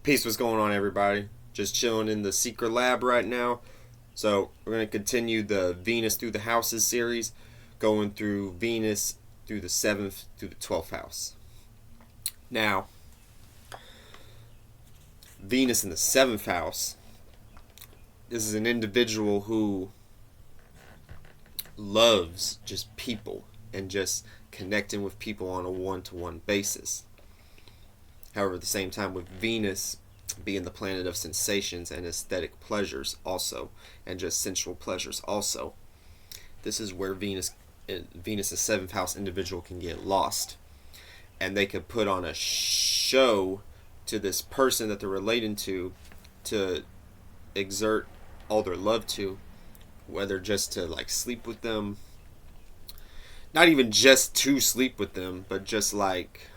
Peace, what's going on, everybody? Just chilling in the secret lab right now. So, we're going to continue the Venus through the houses series, going through Venus through the 7th through the 12th house. Now, Venus in the 7th house, this is an individual who loves just people and just connecting with people on a one-to-one basis. However, at the same time, with Venus being the planet of sensations and aesthetic pleasures also, and just sensual pleasures also, this is where Venus, the 7th house individual can get lost. And they could put on a show to this person that they're relating to exert all their love to, whether just to like sleep with them, not even just to sleep with them, but just like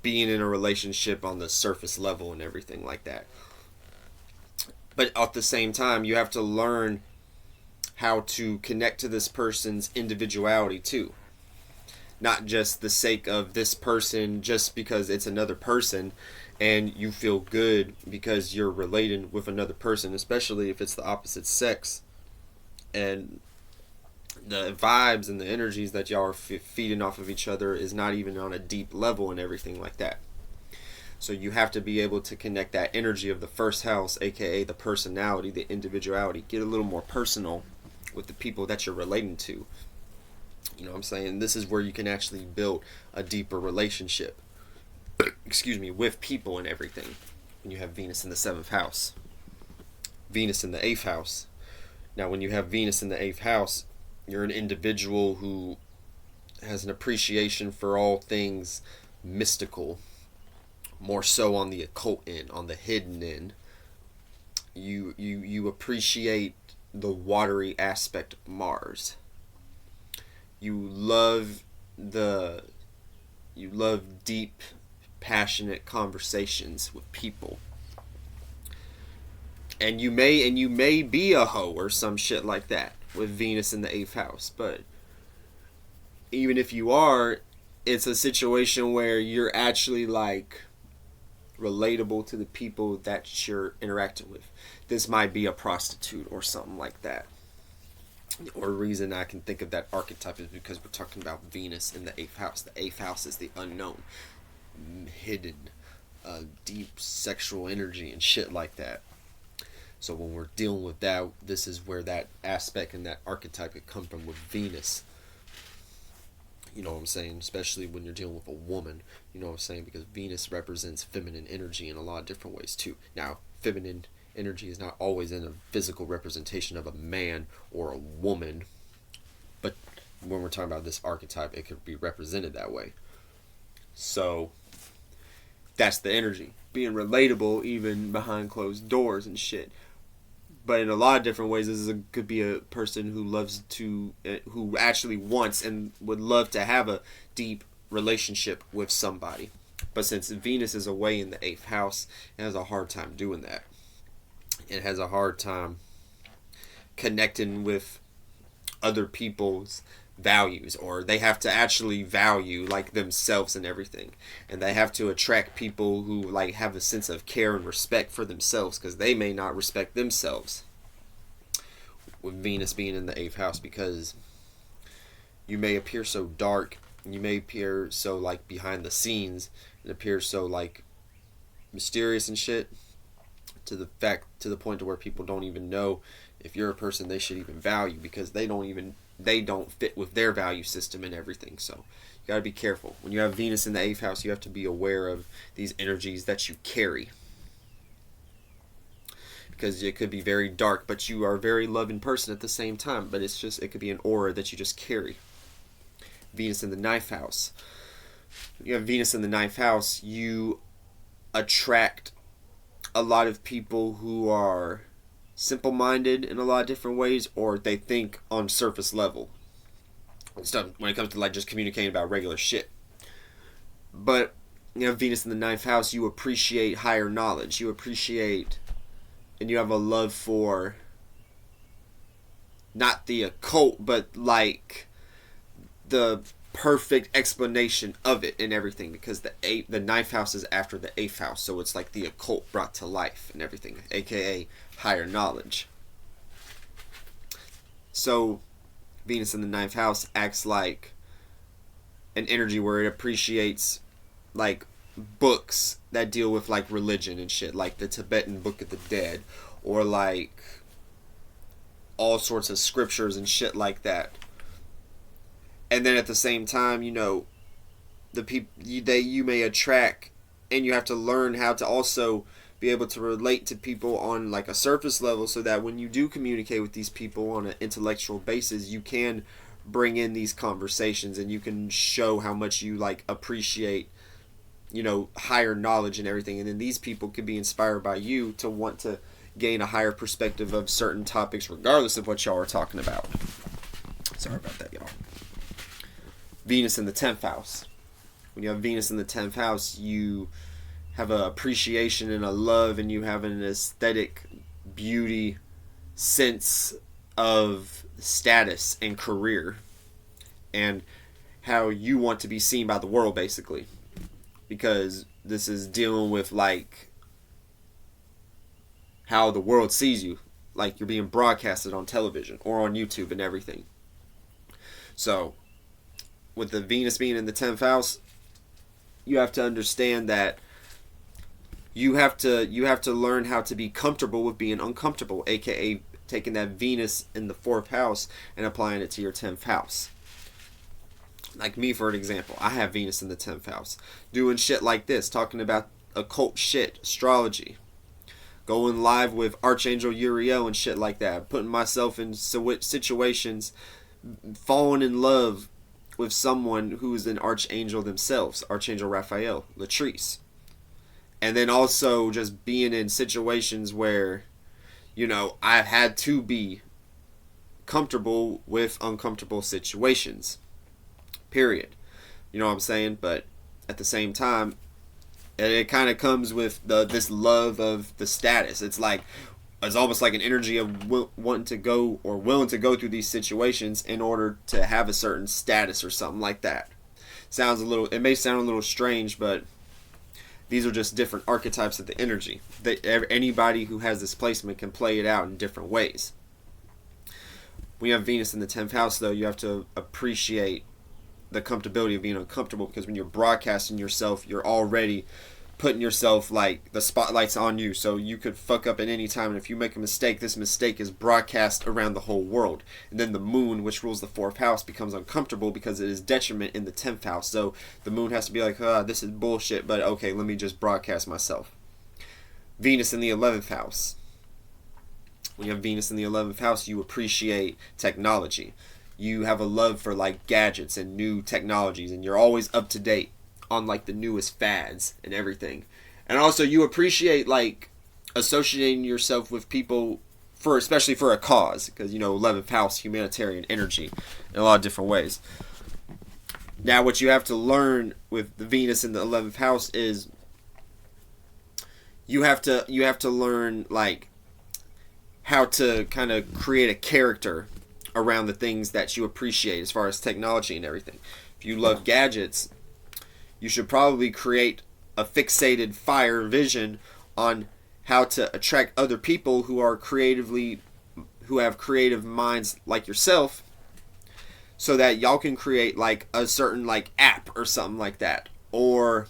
being in a relationship on the surface level and everything like that. But at the same time, you have to learn how to connect to this person's individuality too. Not just the sake of this person just because it's another person and you feel good because you're related with another person, especially if it's the opposite sex. And the vibes and the energies that y'all are feeding off of each other is not even on a deep level and everything like that. So you have to be able to connect that energy of the first house, aka the personality, the individuality, get a little more personal with the people that you're relating to. You know what I'm saying? This is where you can actually build a deeper relationship with people and everything. When you have Venus in the 7th house, Venus in the 8th house. Now when you have Venus in the 8th house, you're an individual who has an appreciation for all things mystical, more so on the occult end, on the hidden end. You appreciate the watery aspect of Mars. You love deep, passionate conversations with people. And you may be a hoe or some shit like that with Venus in the 8th house, but even if you are, it's a situation where you're actually like relatable to the people that you're interacting with. This might be a prostitute or something like that. Or the reason I can think of that archetype is because we're talking about Venus in the 8th house. The 8th house is the unknown, hidden, deep sexual energy and shit like that. So when we're dealing with that, this is where that aspect and that archetype could come from with Venus. You know what I'm saying? Especially when you're dealing with a woman. You know what I'm saying? Because Venus represents feminine energy in a lot of different ways too. Now, feminine energy is not always in a physical representation of a man or a woman. But when we're talking about this archetype, it could be represented that way. So, that's the energy. Being relatable even behind closed doors and shit. But in a lot of different ways, could be a person who actually wants and would love to have a deep relationship with somebody. But since Venus is away in the 8th house, it has a hard time doing that. It has a hard time connecting with other people's values, or they have to actually value like themselves and everything, and they have to attract people who like have a sense of care and respect for themselves, because they may not respect themselves with Venus being in the 8th house, because you may appear so dark, you may appear so like behind the scenes, and appear so like mysterious and shit, to the point to where people don't even know if you're a person they should even value, because they don't fit with their value system and everything. So you got to be careful. When you have Venus in the 8th house, you have to be aware of these energies that you carry, because it could be very dark, but you are a very loving person at the same time. But it could be an aura that you just carry. Venus in the 9th house. When you have Venus in the 9th house, you attract a lot of people who are simple-minded in a lot of different ways, or they think on surface level stuff when it comes to like just communicating about regular shit. But you have Venus in the 9th house, you appreciate higher knowledge, you appreciate, and you have a love for not the occult, but like the perfect explanation of it and everything, because the ninth house is after the eighth house, so it's like the occult brought to life and everything, aka higher knowledge. So Venus in the ninth house acts like an energy where it appreciates like books that deal with like religion and shit, like the Tibetan Book of the Dead, or like all sorts of scriptures and shit like that. And then at the same time, you know, the people that you may attract, and you have to learn how to also be able to relate to people on like a surface level, so that when you do communicate with these people on an intellectual basis, you can bring in these conversations and you can show how much you like appreciate, you know, higher knowledge and everything. And then these people could be inspired by you to want to gain a higher perspective of certain topics, regardless of what y'all are talking about. Sorry about that, y'all. Venus in the 10th house. When you have Venus in the 10th house, you have an appreciation and a love, and you have an aesthetic beauty sense of status and career, and how you want to be seen by the world, basically. Because this is dealing with like how the world sees you, like you're being broadcasted on television or on YouTube and everything. So with the Venus being in the 10th house, you have to understand that you have to learn how to be comfortable with being uncomfortable, aka taking that Venus in the 4th house and applying it to your 10th house. Like me, for an example, I have Venus in the 10th house, doing shit like this, talking about occult shit, astrology, going live with Archangel Uriel and shit like that, putting myself in situations, falling in love with someone who's an archangel themselves, Archangel Raphael, Latrice. And then also just being in situations where, you know, I've had to be comfortable with uncomfortable situations. Period. You know what I'm saying? But at the same time, it kind of comes with this love of the status. It's like, it's almost like an energy of wanting to go or willing to go through these situations in order to have a certain status or something like that. It may sound a little strange, but these are just different archetypes of the energy. Anybody who has this placement can play it out in different ways. When you have Venus in the 10th house, though, you have to appreciate the comfortability of being uncomfortable, because when you're broadcasting yourself, you're already putting yourself, like, the spotlight's on you, so you could fuck up at any time, and if you make a mistake, this mistake is broadcast around the whole world. And then the moon, which rules the 4th house, becomes uncomfortable because it is detriment in the 10th house. So the moon has to be like, this is bullshit, but okay, let me just broadcast myself. Venus in the 11th house. When you have Venus in the 11th house, you appreciate technology. You have a love for like gadgets and new technologies, and you're always up to date on like the newest fads and everything. And also you appreciate like associating yourself with people especially for a cause, because, you know, 11th house, humanitarian energy in a lot of different ways. Now what you have to learn with the Venus in the 11th house is you have to learn like how to kind of create a character around the things that you appreciate as far as technology and everything. If you love gadgets, you should probably create a fixated fire vision on how to attract other people who have creative minds like yourself, so that y'all can create like a certain like app or something like that, or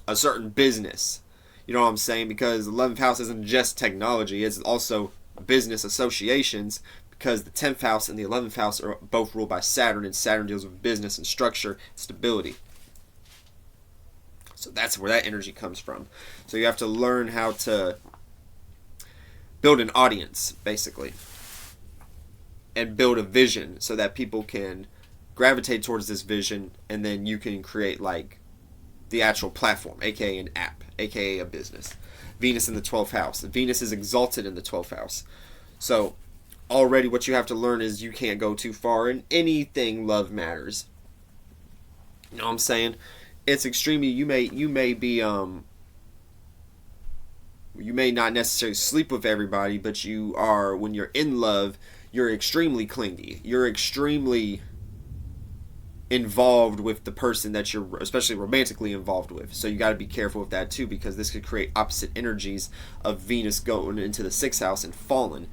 a certain business. You know what I'm saying? Because the 11th house isn't just technology, it's also business associations, because the 10th house and the 11th house are both ruled by Saturn, and Saturn deals with business and structure, stability. So that's where that energy comes from. So you have to learn how to build an audience, basically, and build a vision so that people can gravitate towards this vision, and then you can create like the actual platform, aka an app, aka a business. Venus in the 12th house. Venus is exalted in the 12th house. So already what you have to learn is you can't go too far in anything love matters. You know what I'm saying? It's extremely, you may be you may not necessarily sleep with everybody, but you are, when you're in love, you're extremely clingy. You're extremely involved with the person that you're especially romantically involved with. So you got to be careful with that too, because this could create opposite energies of Venus going into the 6th house and falling.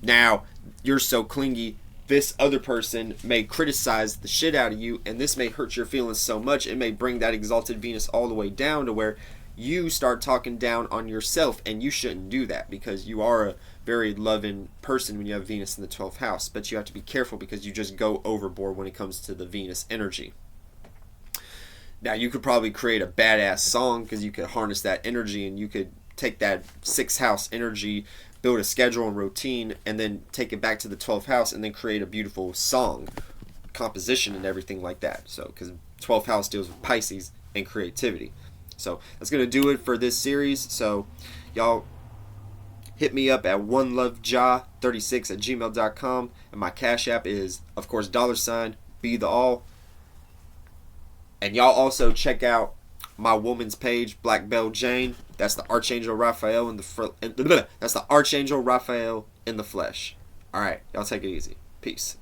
Now, you're so clingy, this other person may criticize the shit out of you, and this may hurt your feelings so much, it may bring that exalted Venus all the way down to where you start talking down on yourself, and you shouldn't do that, because you are a very loving person when you have Venus in the 12th house. But you have to be careful, because you just go overboard when it comes to the Venus energy. Now, you could probably create a badass song, because you could harness that energy, and you could take that 6th house energy, build a schedule and routine, and then take it back to the 12th house, and then create a beautiful song composition and everything like that. So, because 12th house deals with Pisces and creativity. So that's going to do it for this series. So y'all hit me up at oneloveja36@gmail.com, and my Cash App is, of course, $BeTheAll. And y'all also check out my woman's page, Black Bell Jane. That's the Archangel Raphael in the that's the Archangel Raphael in the flesh. All right, y'all take it easy. Peace.